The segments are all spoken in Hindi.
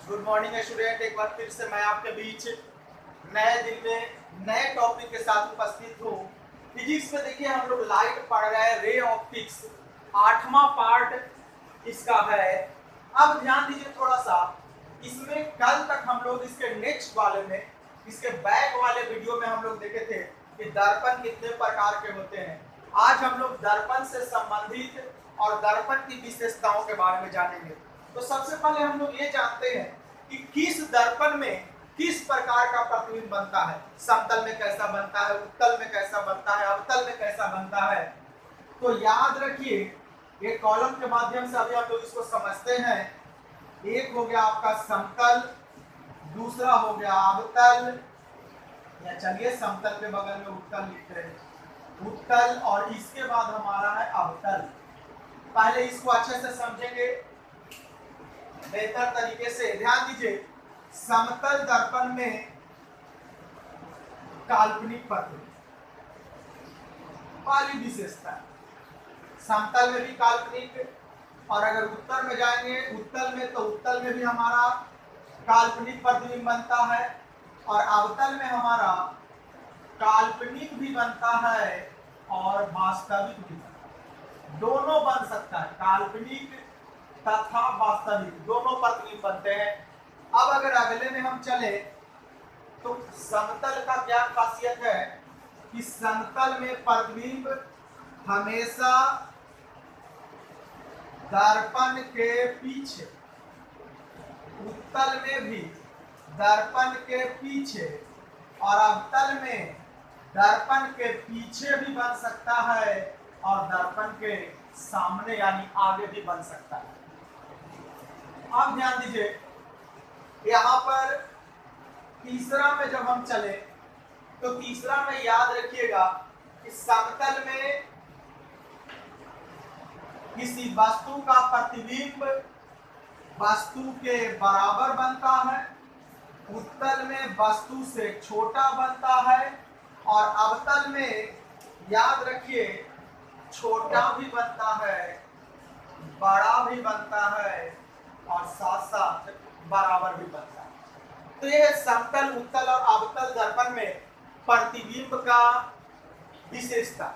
Good morning student. एक बार फिर से मैं आपके बीच नए दिन में नए टॉपिक के साथ उपस्थित हूँ। फिजिक्स में देखिए हम लोग लाइट पढ़ रहे हैं, रे ऑप्टिक्स, 8वां पार्ट इसका है। अब ध्यान दीजिए थोड़ा सा, इसमें कल तक हम लोग इसके नेक्स्ट वाले में, इसके बैक वाले वीडियो में हम लोग देखे थे कि दर्पण कितने प्रकार के होते हैं। आज हम लोग दर्पण से संबंधित और दर्पण की विशेषताओं के बारे में जानेंगे। तो सबसे पहले हम लोग ये जानते हैं कि किस दर्पण में किस प्रकार का प्रतिबिंब बनता है। समतल में कैसा बनता है, उत्तल में कैसा बनता है, अवतल में कैसा बनता है। तो याद रखिए, एक कॉलम के माध्यम से अभी हम लोग इसको समझते हैं। एक हो गया आपका समतल, दूसरा हो गया अवतल, या चलिए समतल के बगल में उत्तल लिख रहे हैं, उत्तल, और इसके बाद हमारा है अवतल। पहले इसको अच्छे से समझेंगे बेहतर तरीके से। ध्यान दीजिए, समतल दर्पण में काल्पनिक प्रतिबिंब पहली विशेषता, समतल में भी काल्पनिक, और अगर उत्तल में जाएंगे, उत्तल में, तो उत्तल में भी हमारा काल्पनिक प्रतिबिंब बनता है, और अवतल में हमारा काल्पनिक भी बनता है और वास्तविक भी बनता है। दोनों बन सकता है, काल्पनिक तथा वास्तविक दोनों प्रतिबिंब बनते हैं। अब अगर अगले में हम चले तो समतल का क्या खासियत है कि समतल में प्रतिबिंब हमेशा दर्पण के पीछे, उत्तल में भी दर्पण के पीछे, और अवतल में दर्पण के पीछे भी बन सकता है और दर्पण के सामने यानी आगे भी बन सकता है। अब ध्यान दीजिए, यहाँ पर तीसरा में जब हम चले तो तीसरा में याद रखिएगा कि समतल में किसी वस्तु का प्रतिबिंब वस्तु के बराबर बनता है, उत्तल में वस्तु से छोटा बनता है, और अवतल में याद रखिए छोटा भी बनता है, बड़ा भी बनता है, और साथ साथ बराबर भी बनता है। तो ये समतल, उत्तल और अवतल दर्पण में प्रतिबिंब का विशेषता।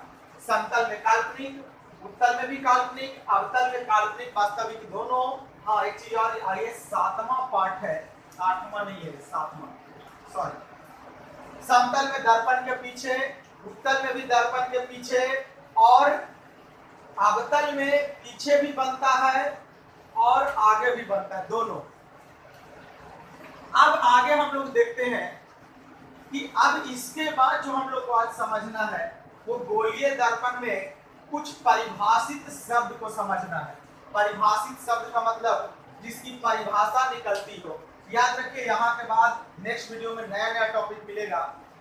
समतल में काल्पनिक, उत्तल में भी काल्पनिक, अवतल में काल्पनिक वास्तविक दोनों। हाँ, एक चीज और, ये 7वां पार्ट है, 8वां नहीं है, 7वां, सॉरी। समतल में दर्पण के पीछे, उत्तल में भी दर्पण के पीछे, और अवतल में पीछे भी बनता है और आगे भी बनता है, दोनों। अब आगे हम लोग देखते हैं कि अब इसके बाद जो हम लोग को आज समझना है वो गोलीय दर्पण में कुछ परिभाषित शब्द को समझना है। परिभाषित शब्द का मतलब जिसकी परिभाषा निकलती हो। याद रखिए, यहाँ के बाद नेक्स्ट वीडियो में नया नया टॉपिक मिलेगा,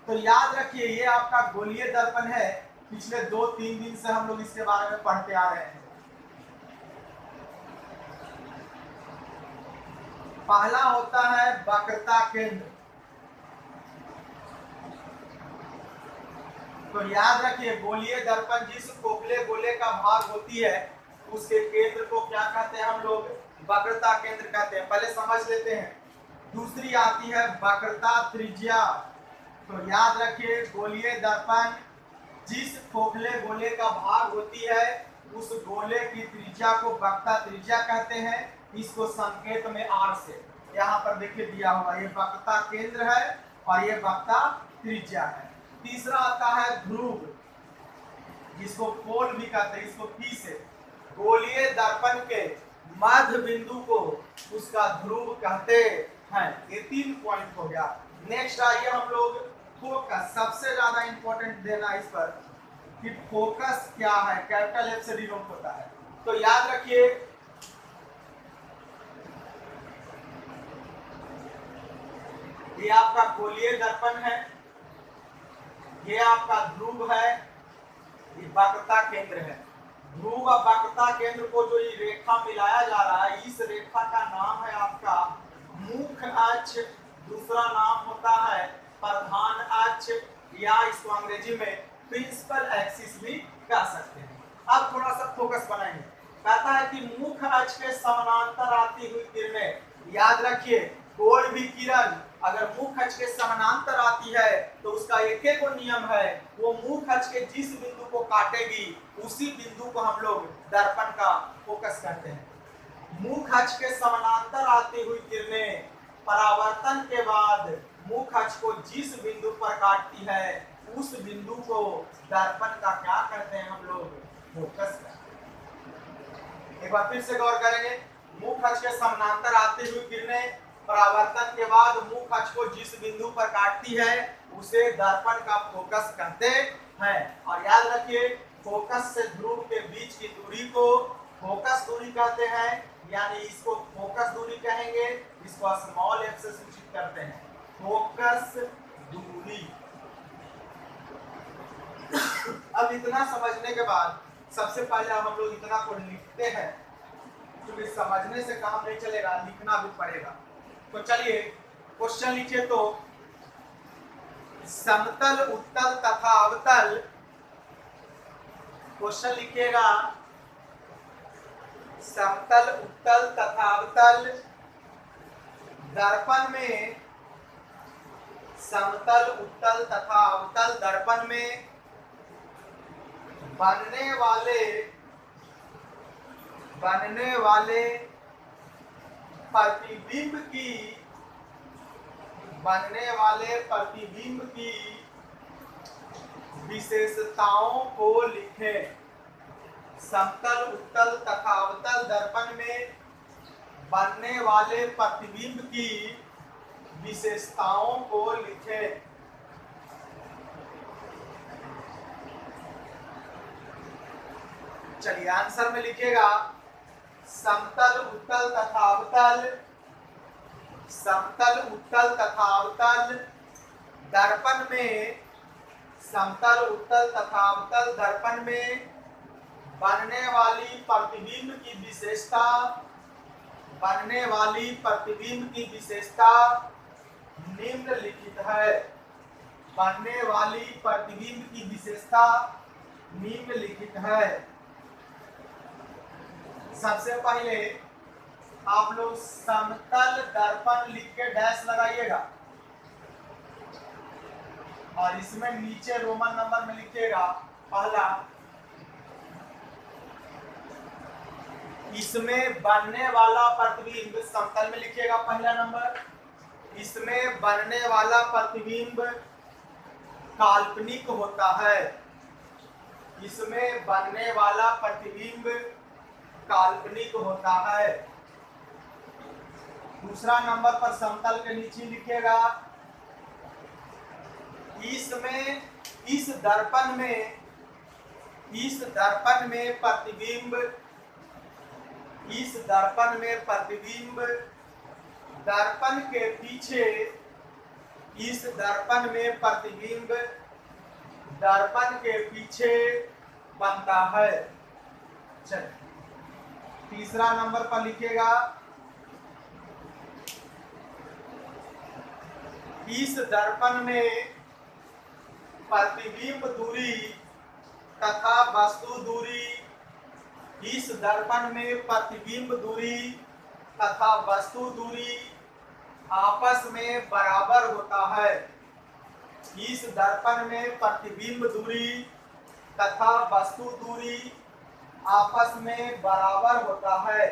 तो याद रखिए ये आपका गोलीय दर्पण है। पिछले 2-3 दिन से हम लोग इसके बारे में पढ़ते आ रहे हैं। पहला होता है वक्रता केंद्र। तो याद रखिए, गोलीय दर्पण जिस खोखले गोले का भाग होती है उसके केंद्र को क्या कहते हैं हम लोग? वक्रता केंद्र कहते हैं। पहले समझ लेते हैं। दूसरी आती है वक्रता त्रिज्या। तो याद रखिए, गोलीय दर्पण जिस खोखले गोले का भाग होती है उस गोले की त्रिज्या को वक्रता त्रिज्या कहते हैं। इसको संकेत में आर से यहाँ पर देखिए दिया हुआ, ये वक्रता केंद्र है और ये वक्रता त्रिज्या है। तीसरा आता है ध्रुव, जिसको पोल भी कहते हैं, इसको पी से। गोलीय दर्पण के मध्य बिंदु को उसका ध्रुव कहते हैं। ये 3 पॉइंट हो गया। नेक्स्ट आइए हम लोग फोकस, सबसे ज्यादा इंपॉर्टेंट देना इस पर कि फोकस क्या है, कैपिटल एफ से डिनोट होता है। तो याद रखिए, ये आपका गोलीय दर्पण है, ये आपका ध्रुव है, ये वक्रता केंद्र है। ध्रुव और वक्रता केंद्र को जो ये रेखा मिलाया जा रहा है, इस रेखा का नाम है आपका मुख्य अक्ष। दूसरा नाम होता है प्रधान अक्ष, या इसको अंग्रेजी में प्रिंसिपल एक्सिस भी कह सकते हैं। अब थोड़ा सा फोकस बनाएंगे। कहता है कि मुख्य अक्ष के समानांतर आती हुई किरणें याद रखिए, कोई भी किरण अगर मुख अक्ष के समानांतर आती है तो उसका एक एक नियम है, वो मुख अक्ष के जिस बिंदु को काटेगी उसी बिंदु को हम लोग दर्पण का फोकस करते हैं। मुख अक्ष के समानांतर आती हुई किरणें परावर्तन के बाद मुख अक्ष को जिस बिंदु पर काटती है उस बिंदु को दर्पण का क्या करते हैं हम लोग, फोकस करते हैं। एक बार फिर से गौर करेंगे, मुख अक्ष के समानांतर आती हुई किरणें परावर्तन के बाद मुख अक्ष को जिस बिंदु पर काटती है उसे दर्पण का फोकस कहते हैं। और याद रखिए, फोकस से ध्रुव के बीच की दूरी को फोकस दूरी कहते हैं, यानी इसको फोकस दूरी कहेंगे, इसको स्मॉल एफ से सूचित करते हैं, फोकस दूरी। अब इतना समझने के बाद सबसे पहले हम लोग इतना को लिखते हैं, क्योंकि समझने से काम नहीं चलेगा, लिखना भी पड़ेगा। तो चलिए क्वेश्चन लिखिए। तो समतल, उत्तल तथा अवतल, क्वेश्चन लिखिएगा, समतल, उत्तल तथा अवतल दर्पण में, समतल, उत्तल तथा अवतल दर्पण में बनने वाले प्रतिबिंब की विशेषताओं को लिखें। समतल, उत्तल तथा अवतल दर्पण में बनने वाले प्रतिबिंब की विशेषताओं को लिखें। चलिए आंसर में लिखिएगा, समतल, उत्तल तथा अवतल, समतल, उत्तल तथा अवतल दर्पण में, समतल, उत्तल तथा अवतल दर्पण में बनने वाली प्रतिबिंब की विशेषता, बनने वाली प्रतिबिंब की विशेषता निम्नलिखित है। बनने वाली प्रतिबिंब की विशेषता निम्नलिखित है। सबसे पहले आप लोग समतल दर्पण लिख के डैश लगाइएगा और इसमें नीचे रोमन नंबर में लिखिएगा पहला, इसमें बनने वाला प्रतिबिंब समतल में लिखिएगा पहला नंबर, इसमें बनने वाला प्रतिबिंब काल्पनिक होता है, इसमें बनने वाला प्रतिबिंब काल्पनिक होता है। दूसरा नंबर पर समतल के नीचे लिखिएगा, इसमें, इस दर्पण में, इस दर्पण में प्रतिबिंब, इस दर्पण में प्रतिबिंब दर्पण के पीछे, इस दर्पण में प्रतिबिंब दर्पण के पीछे बनता है। चलिए तीसरा नंबर पर लिखिएगा, इस दर्पण में प्रतिबिंब दूरी तथा वस्तु दूरी, इस दर्पण में प्रतिबिंब दूरी तथा वस्तु दूरी आपस में बराबर होता है। इस दर्पण में प्रतिबिंब दूरी तथा वस्तु दूरी आपस में बराबर होता है।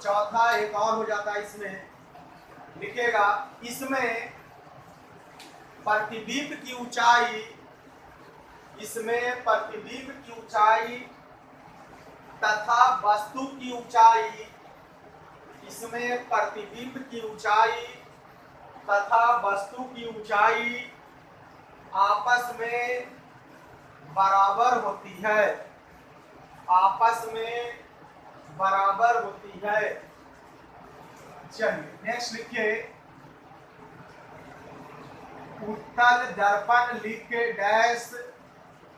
चौथा एक और हो जाता है, इसमें लिखिएगा, इसमें प्रतिबिंब की ऊंचाई, इसमें प्रतिबिंब की ऊंचाई तथा वस्तु की ऊंचाई, इसमें प्रतिबिंब की ऊंचाई तथा वस्तु की ऊंचाई आपस में बराबर होती है, आपस में बराबर होती है। चलिए नेक्स्ट लिखिए, उत्तल दर्पण लिख के डैश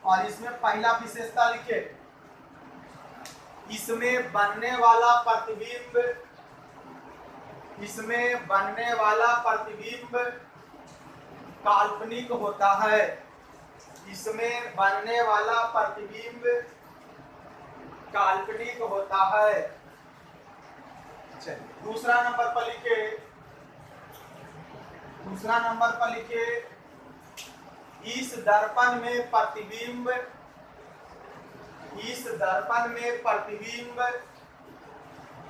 और इसमें पहला विशेषता लिखे, इसमें बनने वाला प्रतिबिंब, इसमें बनने वाला प्रतिबिंब काल्पनिक होता है, इसमें बनने वाला प्रतिबिंब काल्पनिक होता है। चलिए दूसरा नंबर पर लिखिए, दूसरा नंबर पर लिखिए, इस दर्पण में प्रतिबिंब, इस दर्पण में प्रतिबिंब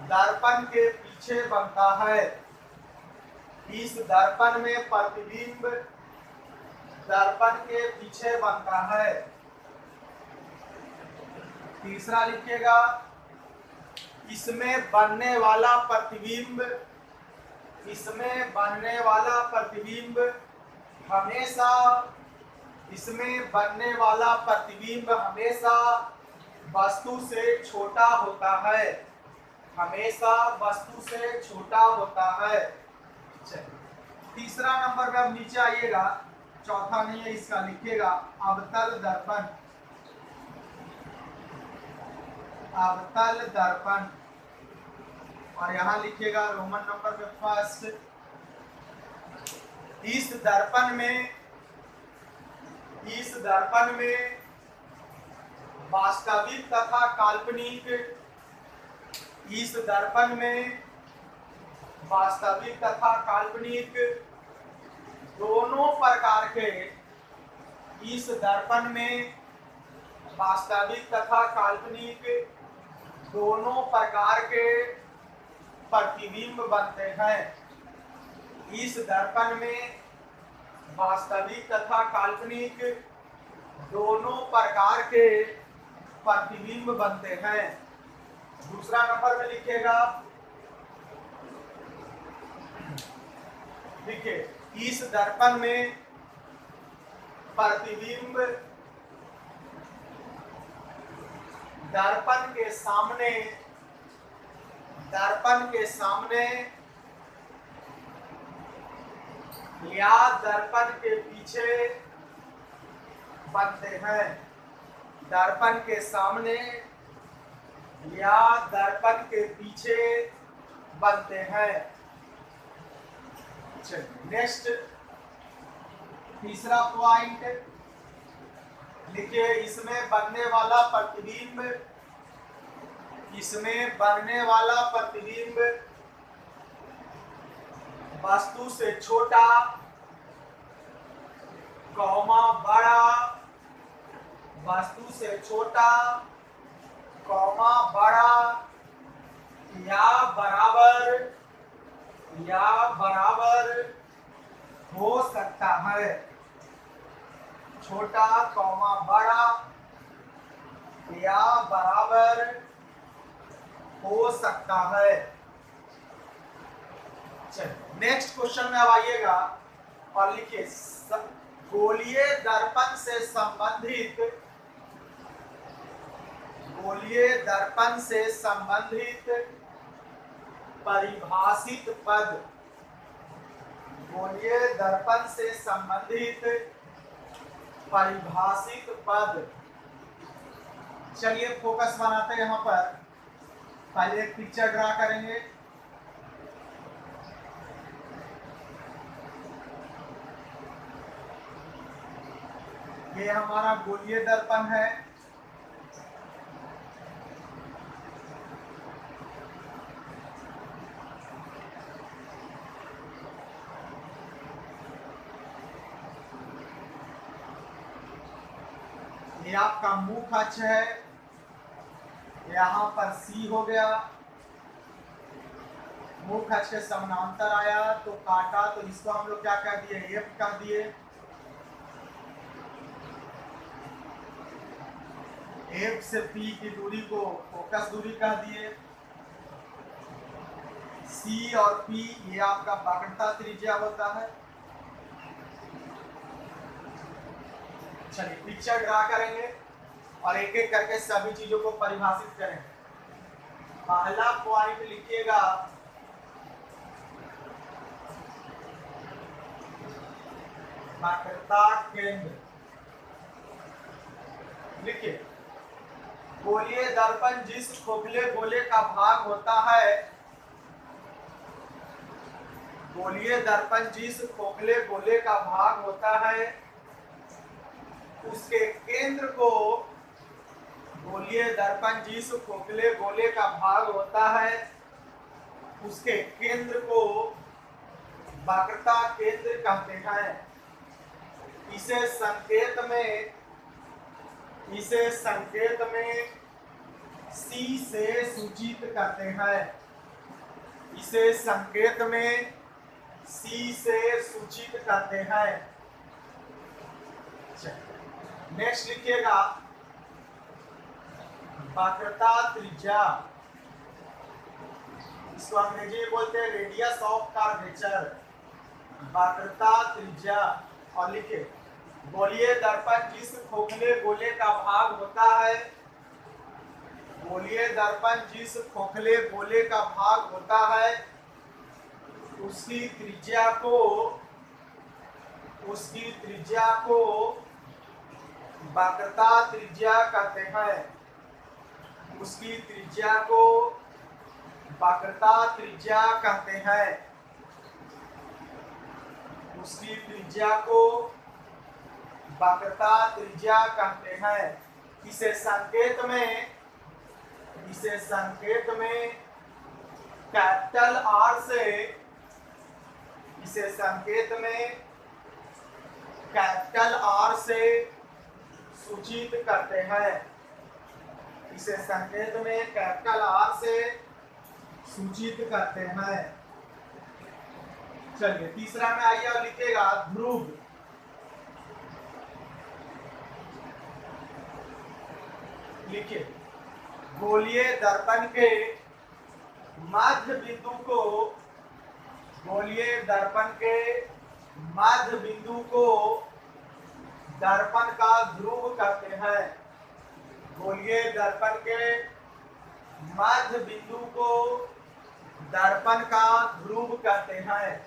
दर्पण के पीछे बनता है। इस दर्पण में प्रतिबिंब दर्पण के पीछे बनता है। तीसरा लिखिएगा, इसमें बनने वाला प्रतिबिंब, इसमें बनने वाला प्रतिबिंब हमेशा, इसमें बनने वाला प्रतिबिंब हमेशा वस्तु से छोटा होता है, हमेशा वस्तु से छोटा होता है। तीसरा नंबर में अब नीचे आइएगा, चौथा नहीं है इसका, लिखिएगा अवतल दर्पण, अवतल दर्पण, और यहां लिखिएगा रोमन नंबर में फर्स्ट। इस दर्पण में, इस दर्पण में वास्तविक तथा काल्पनिक, इस दर्पण में वास्तविक तथा काल्पनिक दोनों प्रकार के, इस दर्पण में वास्तविक तथा काल्पनिक दोनों प्रकार के प्रतिबिंब बनते हैं। इस दर्पण में वास्तविक तथा काल्पनिक दोनों प्रकार के प्रतिबिंब बनते हैं। दूसरा नंबर में लिखिएगा, देखिए इस दर्पण में प्रतिबिंब दर्पण के सामने, दर्पण के सामने या दर्पण के पीछे बनते हैं। दर्पण के सामने या दर्पण के पीछे बनते हैं। नेक्स्ट तीसरा पॉइंट लिखिए, इसमें बनने वाला प्रतिबिंब, इसमें बनने वाला प्रतिबिंब वस्तु से छोटा, कौमा बड़ा, वस्तु से छोटा, कौमा बड़ा या बराबर, या बराबर हो सकता है। छोटा कौमा बड़ा या बराबर हो सकता है। चलिए नेक्स्ट क्वेश्चन में अब आइएगा और लिखिए, गोलीय दर्पण से संबंधित, गोलीय दर्पण से संबंधित परिभाषित पद, गोलीय दर्पण से संबंधित परिभाषित पद। चलिए फोकस बनाते हैं यहाँ पर। पहले एक पिक्चर ड्रा करेंगे, ये हमारा गोलीय दर्पण है। ये आपका मुख अक्ष है, यहाँ पर सी हो गया, मुख अक्ष के समानांतर आया तो काटा, तो इसको हम लोग क्या कह दिए, एफ कह दिए। एफ से पी की दूरी को फोकस दूरी कह दिए। सी और पी ये आपका वक्रता त्रिज्या होता है। चलिए पिक्चर ड्रा करेंगे और एक एक करके सभी चीजों को परिभाषित करेंगे। पहला पॉइंट लिखिएगा, वक्रता केंद्र। लिखिए, गोलीय दर्पण जिस खोखले गोले का भाग होता है, गोलीय दर्पण जिस खोखले गोले का भाग होता है उसके केंद्र को, गोलीय दर्पण जिस खोखले गोले का भाग होता है उसके केंद्र को वक्रता केंद्र कहते हैं। इसे संकेत में C से सूचित करते हैं। इसे संकेत में C से सूचित करते हैं। नेक्स्ट लिखिएगा वक्रता त्रिज्या, इसको अंग्रेजी में बोलते हैं रेडियस ऑफ कर्वेचर, वक्रता त्रिज्या। और लिखिए गोलीय दर्पण जिस खोखले गोले का भाग होता है, गोलीय दर्पण जिस खोखले गोले का भाग होता है उसकी त्रिज्या को वक्रता त्रिज्या कहते हैं। उसकी त्रिज्या को वक्रता त्रिज्या कहते हैं। उसकी त्रिज्या को वक्रता त्रिज्या कहते हैं। इसे संकेत में कैपिटल आर से, इसे संकेत में कैपिटल आर से सूचित करते हैं। इसे संकेत में कैपिटल आर से सूचित करते हैं। चलिए तीसरा में आइए और लिखिएगा ध्रुव। लिखिए गोलीय दर्पण के मध्य बिंदु को, गोलीय दर्पण के मध्य बिंदु को दर्पण का ध्रुव कहते हैं। गोलीय दर्पण के मध्य बिंदु को दर्पण का ध्रुव कहते हैं।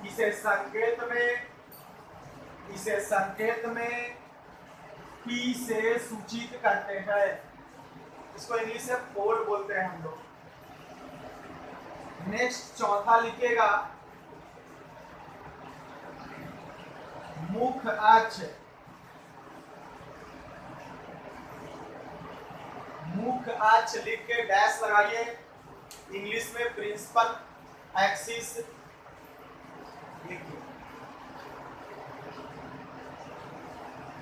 इसे संकेत में P से सूचित करते हैं। इसको इंग्लिश से पोल बोलते हैं हम लोग। नेक्स्ट चौथा लिखिएगा मुख अक्ष। मुख अक्ष लिख के डैश लगाइए, इंग्लिश में प्रिंसिपल एक्सिस लिखिए।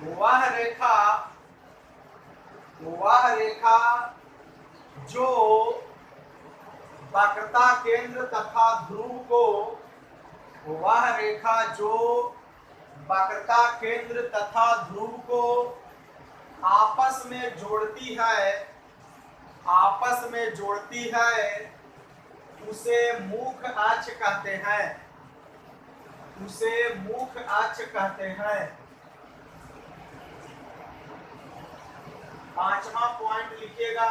वह रेखा जो वक्रता केंद्र तथा ध्रुव को, वह रेखा जो वक्रता केंद्र तथा ध्रुव को आपस में जोड़ती है, उसे मुख अक्ष कहते हैं। उसे मुख अक्ष कहते हैं। पांचवा पॉइंट लिखिएगा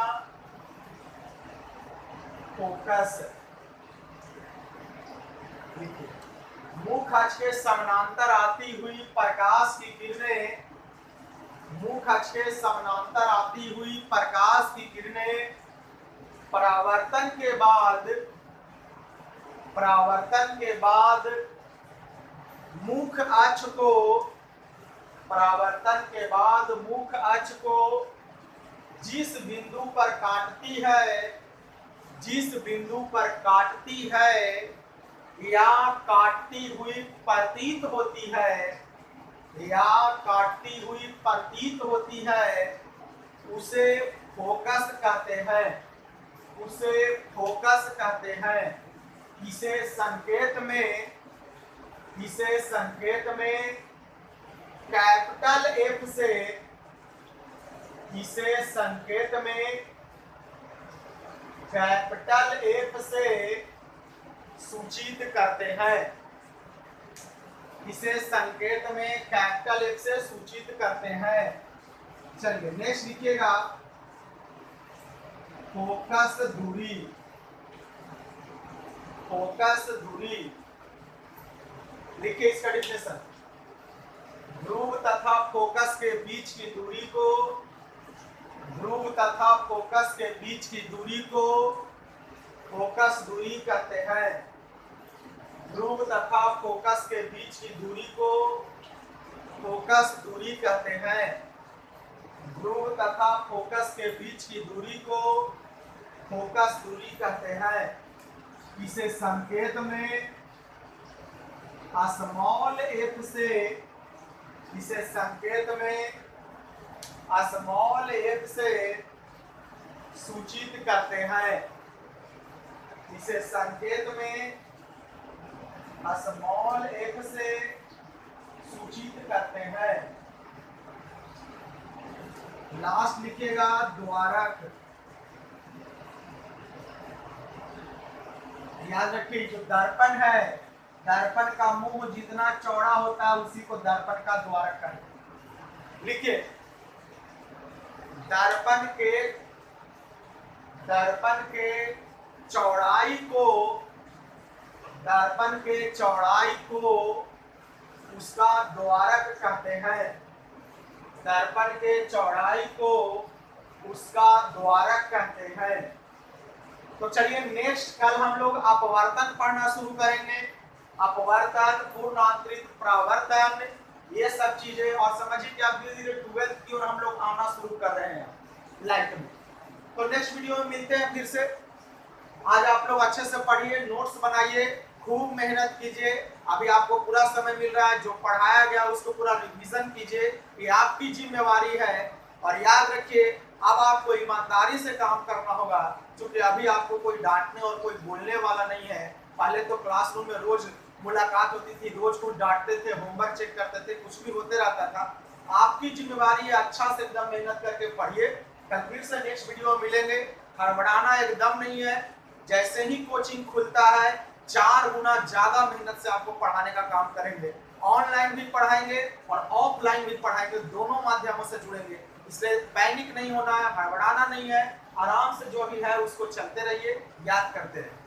फोकस। मुख अक्ष के समानांतर आती हुई प्रकाश की किरणें, मुख अक्ष के समानांतर आती हुई प्रकाश की किरणें परावर्तन के बाद मुख अक्ष को जिस बिंदु पर काटती है या काटती हुई प्रतीत होती है उसे फोकस कहते हैं। इसे संकेत में कैपिटल F से, इसे संकेत में कैपिटल F से सूचित करते हैं। इसे संकेत में कैपिटल F से सूचित करते हैं। चलिए नेक्स्ट लिखिएगा फोकस दूरी। लिखिए इसका डिफिनेशन, ध्रुव तथा फोकस के बीच की दूरी को फोकस दूरी कहते हैं। ध्रुव तथा फोकस के बीच की दूरी को फोकस दूरी कहते हैं। ध्रुव तथा फोकस के बीच की दूरी को फोकस दूरी कहते हैं। इसे संकेत में स्मॉल एफ से, इसे संकेत में स्मॉल एफ से सूचित करते हैं। इसे संकेत में स्मॉल एफ से सूचित करते हैं। लास्ट लिखिएगा द्वारक। याद रखिए जो दर्पण है, दर्पण का मुंह जितना चौड़ा होता है उसी को दर्पण का द्वारक कहते हैं। लिखिए दर्पण के चौड़ाई को, दर्पण के चौड़ाई को उसका द्वारक कहते हैं। दर्पण के चौड़ाई को उसका द्वारक कहते हैं। तो चलिए नेक्स्ट कल हम लोग अपवर्तन पढ़ना शुरू करेंगे। अपवर्तन, पूर्णांतरित, परावर्तन, ये सब चीजें। और समझिए कि आप धीरे धीरे 12th की ओर हम लोग आना शुरू कर रहे हैं लाइफ में। तो नेक्स्ट वीडियो में मिलते हैं फिर से। आज आप लोग अच्छे से पढ़िए, नोट्स बनाइए, खूब मेहनत कीजिए। अभी आपको पूरा समय मिल रहा है, जो पढ़ाया गया उसको पूरा रिवीजन कीजिए, ये आपकी जिम्मेवारी है। और याद रखिए अब आपको ईमानदारी से काम करना होगा, क्योंकि अभी आपको कोई डांटने और कोई बोलने वाला नहीं है। पहले तो क्लासरूम में रोज मुलाकात होती थी, रोज कुछ डांटते थे, होमवर्क चेक करते थे, कुछ भी होते रहता था। आपकी जिम्मेवारी है अच्छा से एकदम मेहनत करके पढ़िए। कल फिर से नेक्स्ट वीडियो में मिलेंगे। हड़बड़ाना एकदम नहीं है। जैसे ही कोचिंग खुलता है 4 गुना ज्यादा मेहनत से आपको पढ़ाने का काम करेंगे। ऑनलाइन भी पढ़ाएंगे और ऑफलाइन भी पढ़ाएंगे, दोनों माध्यमों से जुड़ेंगे। इसलिए पैनिक नहीं होना है, हड़बड़ाना नहीं है। आराम से जो भी है उसको चलते रहिए, याद करते रहिए।